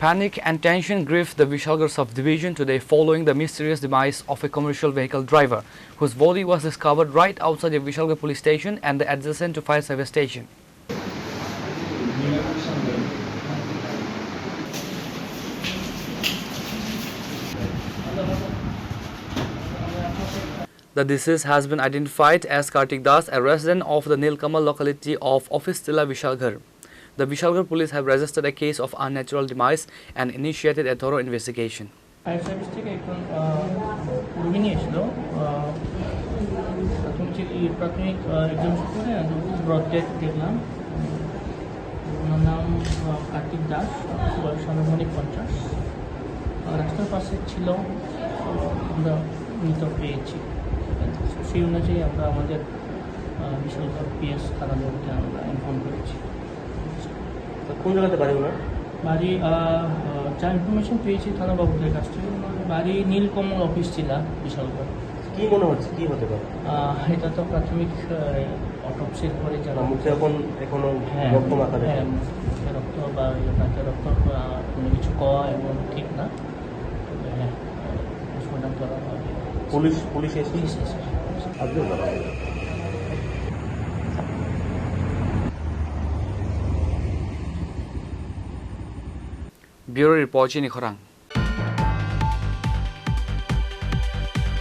Panic and tension gripped the Vishalgarh subdivision today following the mysterious demise of a commercial vehicle driver whose body was discovered right outside the Vishalgarh police station and the adjacent to fire service station. The deceased has been identified as Kartik Das, a resident of the Nilkamal locality of Office Tilla, Vishalgarh. The Vishalgarh police have registered a case of unnatural demise and initiated a thorough investigation. Fire service থেকে একজন রোগী নিয়ে এসেছিল প্রাথমিক exam করে broad death দেখলাম। ওনার নাম কার্তিক দাস, বয়স আনুমানিক 50। রাস্তার পাশে ছিল, আমরা মৃত পেয়েছি। সেই অনুযায়ী আমরা আমাদের বিশালগড় পিএস থানাতে আমরা ইনফর্ম করেছি। কোন জায়গাতে বাড়ি ওনার? বাড়ি যা ইনফরমেশন পেয়েছি থানাবাবুদের কাছ থেকে, বাড়ি নীলকমল অফিস ছিল বিশালগড়। কি মনে হচ্ছে কি হতে পারে? এটা তো প্রাথমিক অটোপসির পরে জানা। মুখে এখনো রক্ত মাখা যায়? হ্যাঁ, মুখে রক্ত বা নাকে রক্ত, কোনো কিছু কওয়া এবং ঠিক না। তবে হ্যাঁ, পোস্টমর্টম করা হবে। পুলিশ এসে Bureau report Chini Khorang.